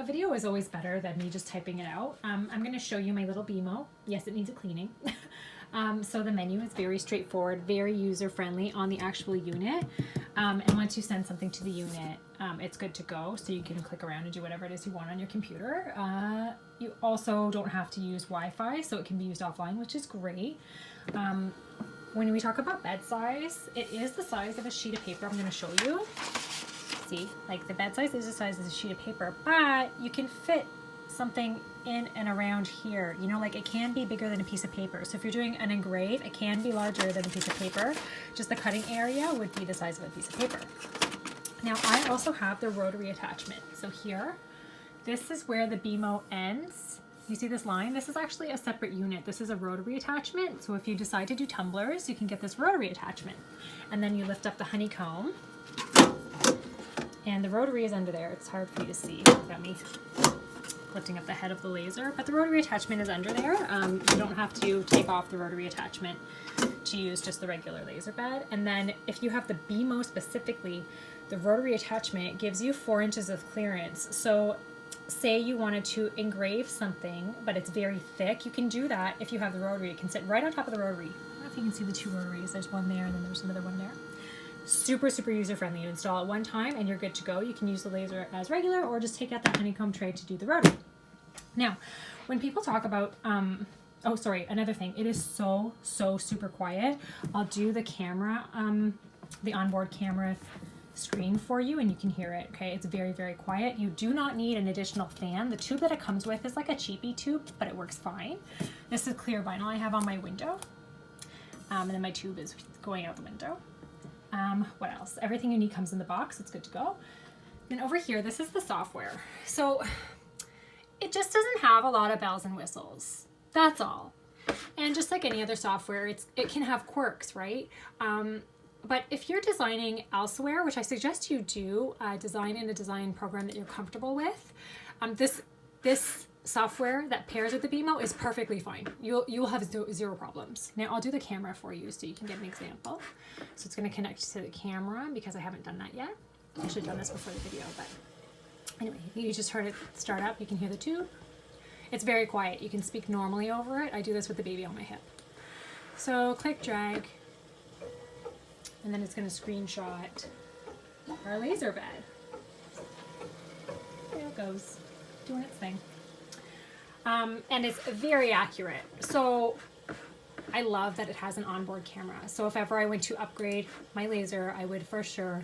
video is always better than me just typing it out. I'm going to show you my little Beamo. Yes, it needs a cleaning. So the menu is very straightforward, very user-friendly on the actual unit. And once you send something to the unit, it's good to go. So you can click around and do whatever it is you want on your computer. You also don't have to use Wi-Fi, so it can be used offline, which is great. When we talk about bed size, it is the size of a sheet of paper. I'm going to show you. See, like the bed size is the size of a sheet of paper, but you can fit something in and around here. You know, like it can be bigger than a piece of paper. So if you're doing an engrave, it can be larger than a piece of paper. Just the cutting area would be the size of a piece of paper. Now I also have the rotary attachment. So here, this is where the Beamo ends. You see this line? This is actually a separate unit. This is a rotary attachment. So if you decide to do tumblers, you can get this rotary attachment. And then you lift up the honeycomb. And the rotary is under there. It's hard for you to see without me lifting up the head of the laser. But the rotary attachment is under there. You don't have to take off the rotary attachment to use just the regular laser bed. And then if you have the Beamo specifically, the rotary attachment gives you 4 inches of clearance. So say you wanted to engrave something, but it's very thick, you can do that if you have the rotary. It can sit right on top of the rotary. I don't know if you can see the 2 rotaries. There's one there and then there's another one there. Super, super user-friendly. You install it one time and you're good to go. You can use the laser as regular or just take out the honeycomb tray to do the rotary. Now, when people talk about, oh, sorry, another thing. It is so super quiet. I'll do the camera, the onboard camera screen for you and you can hear it. Okay, it's very, very quiet. You do not need an additional fan. The tube that it comes with is like a cheapy tube, but it works fine. This is clear vinyl I have on my window, and then my tube is going out the window. What else? Everything you need comes in the box. It's good to go. Then over here, this is the software. So it just doesn't have a lot of bells and whistles. That's all. And just like any other software, it can have quirks, right? But if you're designing elsewhere, which I suggest you do, design in a design program that you're comfortable with, this software that pairs with the Beamo is perfectly fine. You'll have zero problems. Now I'll do the camera for you so you can get an example. So it's going to connect to the camera because I haven't done that yet. I should have done this before the video, but anyway, you just heard it start up. You can hear the tube. It's very quiet. You can speak normally over it. I do this with the baby on my hip. So click, drag, and then it's going to screenshot our laser bed. There it goes, doing its thing. And it's very accurate. So I love that it has an onboard camera. So if ever I went to upgrade my laser, I would for sure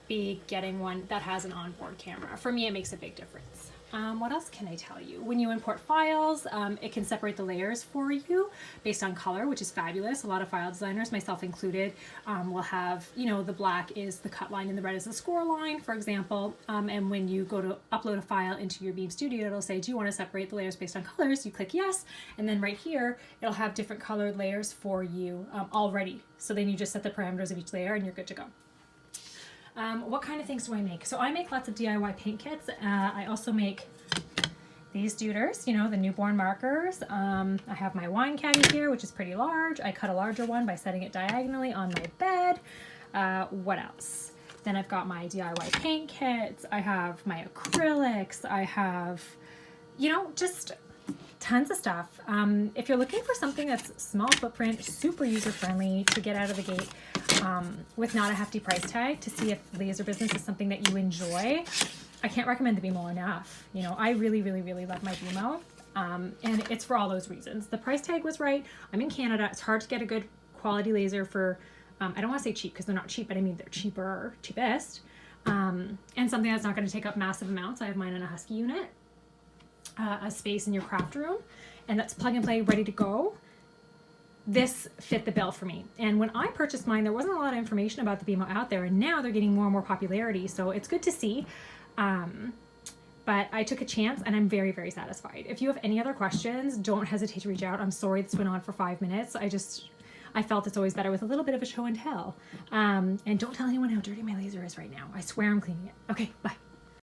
be getting one that has an onboard camera. For me, it makes a big difference. What else can I tell you? When you import files, it can separate the layers for you based on color, which is fabulous. A lot of file designers, myself included, will have, you know, the black is the cut line and the red is the score line, for example. And when you go to upload a file into your Beam Studio, it'll say, do you want to separate the layers based on colors? You click yes. And then right here, it'll have different colored layers for you already. So then you just set the parameters of each layer and you're good to go. What kind of things do I make? So I make lots of DIY paint kits. I also make these dooders, you know, the newborn markers. I have my wine caddy here, which is pretty large. I cut a larger one by setting it diagonally on my bed. What else? Then I've got my DIY paint kits. I have my acrylics. I have, you know, just tons of stuff. If you're looking for something that's small footprint, super user-friendly to get out of the gate, with not a hefty price tag, to see if laser business is something that you enjoy, I can't recommend the Beamo enough. You know, I really love my Beamo, and it's for all those reasons. The price tag was right. I'm in Canada. It's hard to get a good quality laser for, I don't want to say cheap because they're not cheap, but I mean they're cheapest, and something that's not going to take up massive amounts. I have mine in a Husky unit, a space in your craft room, and that's plug and play, ready to go. This fit the bill for me. And when I purchased mine, there wasn't a lot of information about the Beamo out there, and now they're getting more and more popularity, so it's good to see. But I took a chance and I'm very satisfied. If you have any other questions, don't hesitate to reach out. I'm sorry this went on for 5 minutes. I felt it's always better with a little bit of a show and tell. And don't tell anyone how dirty my laser is right now. I swear I'm cleaning it. Okay, bye.